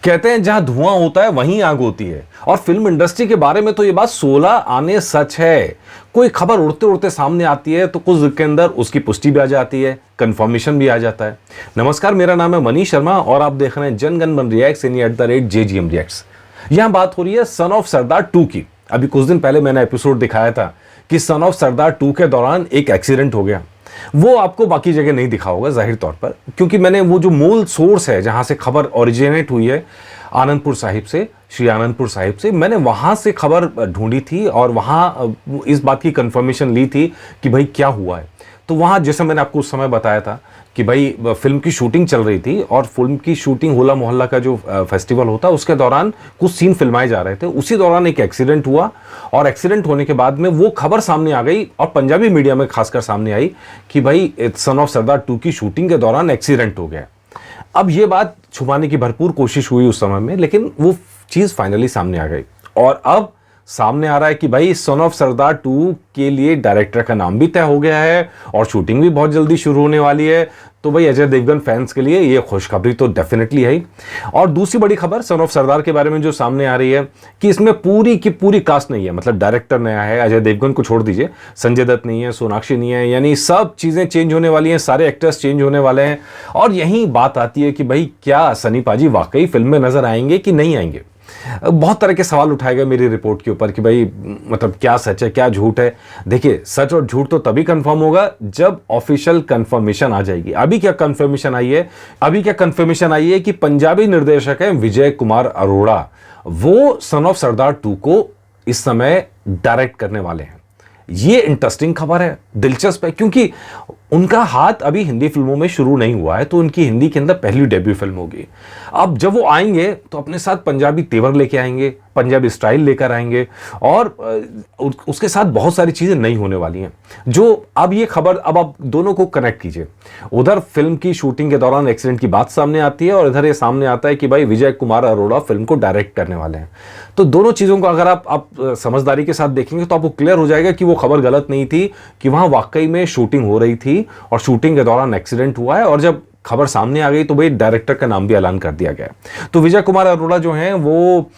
कहते हैं जहां धुआं होता है वहीं आग होती है, और फिल्म इंडस्ट्री के बारे में तो ये बात 16 आने सच है। कोई खबर उड़ते उड़ते सामने आती है तो कुछ दिन के अंदर उसकी पुष्टि भी आ जाती है, कंफर्मेशन भी आ जाता है। नमस्कार, मेरा नाम है मनीष शर्मा और आप देख रहे हैं जनगण मन रिएक्ट्स इन @JGM रिएक्ट्स। यहां बात हो रही है सन ऑफ सरदार 2 की। अभी कुछ दिन पहले मैंने एपिसोड दिखाया था कि सन ऑफ सरदार 2 के दौरान एक एक्सीडेंट हो गया। वो आपको बाकी जगह नहीं दिखा होगा जाहिर तौर पर, क्योंकि मैंने वो जो मूल सोर्स है जहां से खबर ओरिजिनेट हुई है, आनंदपुर साहिब से, श्री आनंदपुर साहिब से, मैंने वहां से खबर ढूंढी थी और वहां इस बात की कंफर्मेशन ली थी कि भाई क्या हुआ है। तो वहां जैसे मैंने आपको उस समय बताया था कि भाई फिल्म की शूटिंग चल रही थी और फिल्म की शूटिंग होला मोहल्ला का जो फेस्टिवल होता है उसके दौरान कुछ सीन फिल्माए जा रहे थे। उसी दौरान एक एक्सीडेंट हुआ और एक्सीडेंट होने के बाद में वो खबर सामने आ गई और पंजाबी मीडिया में खासकर सामने आई कि भाई सन ऑफ सरदार 2 की शूटिंग के दौरान एक्सीडेंट हो गया। अब ये बात छुपाने की भरपूर कोशिश हुई उस समय में, लेकिन वो चीज फाइनली सामने आ गई और अब सामने आ रहा है कि भाई सन ऑफ सरदार 2 के लिए डायरेक्टर का नाम भी तय हो गया है और शूटिंग भी बहुत जल्दी शुरू होने वाली है। तो भाई अजय देवगन फैंस के लिए ये खुशखबरी तो डेफिनेटली है ही। और दूसरी बड़ी खबर सन ऑफ सरदार के बारे में जो सामने आ रही है कि इसमें पूरी की पूरी कास्ट नहीं है, मतलब डायरेक्टर नया है, अजय देवगन को छोड़ दीजिए, संजय दत्त नहीं है, सोनाक्षी नहीं है, यानी सब चीजें चेंज होने वाली हैं, सारे एक्टर्स चेंज होने वाले हैं। और यही बात आती है कि भाई क्या सनी पाजी वाकई फिल्म में नजर आएंगे कि नहीं आएंगे। बहुत तरह के सवाल उठाए गए मेरी रिपोर्ट के ऊपर कि भाई मतलब क्या सच है क्या झूठ है। देखिए, सच और झूठ तो तभी कंफर्म होगा जब ऑफिशियल कंफर्मेशन आ जाएगी। अभी क्या कंफर्मेशन आई है कि पंजाबी निर्देशक है विजय कुमार अरोड़ा, वो सन ऑफ सरदार 2 को इस समय डायरेक्ट करने वाले हैं। ये इंटरेस्टिंग खबर है, दिलचस्प है, क्योंकि उनका हाथ अभी हिंदी फिल्मों में शुरू नहीं हुआ है, तो उनकी हिंदी के अंदर पहली डेब्यू फिल्म होगी। अब जब वो आएंगे तो अपने साथ पंजाबी तेवर लेके आएंगे, पंजाबी स्टाइल लेकर आएंगे और उसके साथ बहुत सारी चीजें नई होने वाली हैं। जो अब ये खबर, अब आप दोनों को कनेक्ट कीजिए, उधर फिल्म की शूटिंग के दौरान एक्सीडेंट की बात सामने आती है और इधर ये सामने आता है कि भाई विजय कुमार अरोड़ा फिल्म को डायरेक्ट करने वाले हैं। तो दोनों चीजों को अगर आप समझदारी के साथ देखेंगे तो आपको क्लियर हो जाएगा कि वो खबर गलत नहीं थी, कि वहां वाकई में शूटिंग हो रही थी और शूटिंग के दौरान एक्सीडेंट हुआ है। और जब खबर सामने आ गई तो भाई डायरेक्टर का नाम भी ऐलान कर दिया गया। तो विजय कुमार अरोड़ा जो हैं वो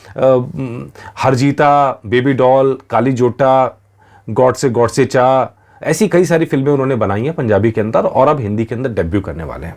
हरजीता, बेबी डॉल, काली जोटा, गॉड से चा, ऐसी कई सारी फिल्में उन्होंने बनाई हैं पंजाबी के अंदर और अब हिंदी के अंदर डेब्यू करने वाले हैं।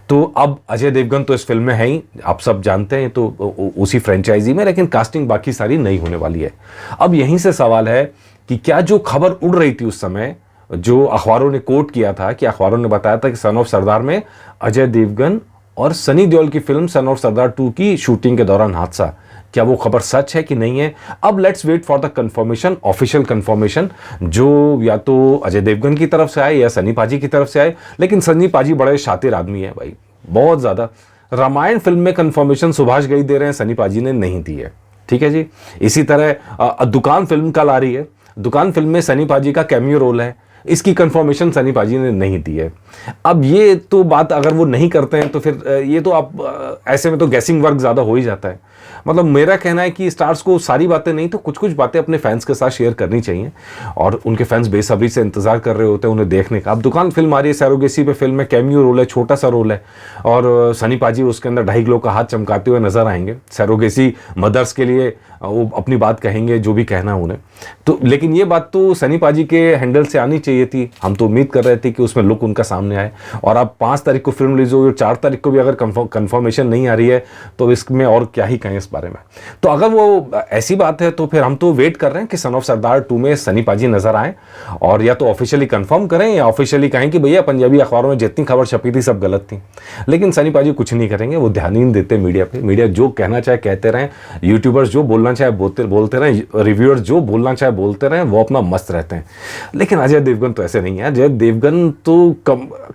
तो अब अजय देवगन तो इस फिल्म में है ही, आप सब जानते हैं, तो उसी फ्रेंचाइजी में, लेकिन कास्टिंग बाकी सारी नई होने वाली है। अब यहीं से सवाल है कि क्या जो खबर उड़ रही थी उस समय, जो अखबारों ने कोट किया था, कि अखबारों ने बताया था कि सन ऑफ सरदार में अजय देवगन और सनी देओल की फिल्म सन ऑफ सरदार 2 की शूटिंग के दौरान हादसा, क्या वो खबर सच है कि नहीं है? अब let's wait for the confirmation, official confirmation, जो या तो अजय देवगन की तरफ से आए या सनी पाजी की तरफ से आए। लेकिन सनी पाजी बड़े शातिर आदमी है भाई, बहुत ज्यादा। रामायण फिल्म में कंफर्मेशन सुभाष घई दे रहे हैं, सनी पाजी ने नहीं दी है, ठीक है जी। इसी तरह दुकान फिल्म कल आ रही है, दुकान फिल्म में सनी पाजी का कैमियो रोल है, इसकी कंफर्मेशन सनी पाजी ने नहीं दी है। अब ये तो बात अगर वो नहीं करते हैं तो फिर ये तो आप ऐसे में तो गैसिंग वर्क ज़्यादा हो ही जाता है। मतलब मेरा कहना है कि स्टार्स को सारी बातें नहीं तो कुछ कुछ बातें अपने फैंस के साथ शेयर करनी चाहिए और उनके फैंस बेसब्री से इंतजार कर रहे होते हैं उन्हें देखने का। अब दुकान फिल्म आ रही है, सैरोगेसी पे फिल्म में कैमियो रोल है, छोटा सा रोल है और सनी पाजी उसके अंदर 2.5 किलो का हाथ चमकाते हुए नजर आएंगे। सैरोगेसी मदर्स के लिए वो अपनी बात कहेंगे, जो भी कहना उन्हें तो, लेकिन ये बात तो सनी पाजी के हैंडल से आनी चाहिए थी। हम तो उम्मीद कर रहे थे कि उसमें लुक उनका सामने आए। और अब 5 तारीख को फिल्म रिलीज होगी और 4 तारीख को भी अगर कंफर्मेशन नहीं आ रही है तो इसमें और क्या ही कहें इस बारे में। तो अगर वो ऐसी बात है तो फिर हम तो वेट कर रहे हैं कि सन ऑफ सरदार 2 में सनी पाजी नजर आए और या तो ऑफिशियली कंफर्म करें या ऑफिशियली कहें कि भैया पंजाबी अखबारों में जितनी खबर छपी थी सब गलत थी। लेकिन सनी पाजी कुछ नहीं करेंगे, वो ध्यान ही नहीं देते मीडिया पे। मीडिया जो कहना चाहे कहते रहें, यूट्यूबर्स जो बोलना चाहे बोलते रहें, रिव्यूअर्स जो बोलना चाहे बोलते रहें, वो अपना मस्त रहते हैं। लेकिन अजय देवगन तो ऐसे नहीं है। अजय देवगन तो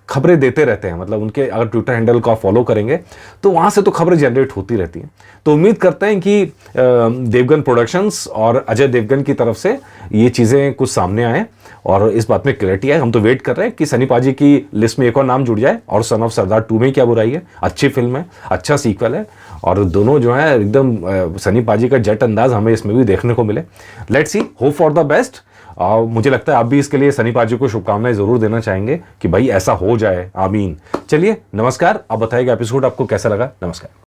खबरें देते रहते हैं, मतलब उनके अगर ट्विटर हैंडल को आप फॉलो करेंगे तो वहां से तो खबरें जनरेट होती रहती हैं। तो उम्मीद करते हैं कि देवगन प्रोडक्शंस और अजय देवगन की तरफ से ये चीजें कुछ सामने आए और इस बात में क्लैरिटी है। हम तो वेट कर रहे हैं कि सनी पाजी की लिस्ट में एक और नाम जुड़ जाए और सन ऑफ सरदार 2 में क्या बुराई है, अच्छी फिल्म है, अच्छा सीक्वल है और दोनों जो है एकदम सनी पाजी का जेट अंदाज हमें इसमें भी देखने को मिले। Let's see, hope for the best. मुझे लगता है आप भी इसके लिए सनी पाजी को शुभकामनाएं जरूर देना चाहेंगे कि भाई ऐसा हो जाए, आमीन। चलिए नमस्कार, आप बताइएगा एपिसोड आपको कैसा लगा। नमस्कार।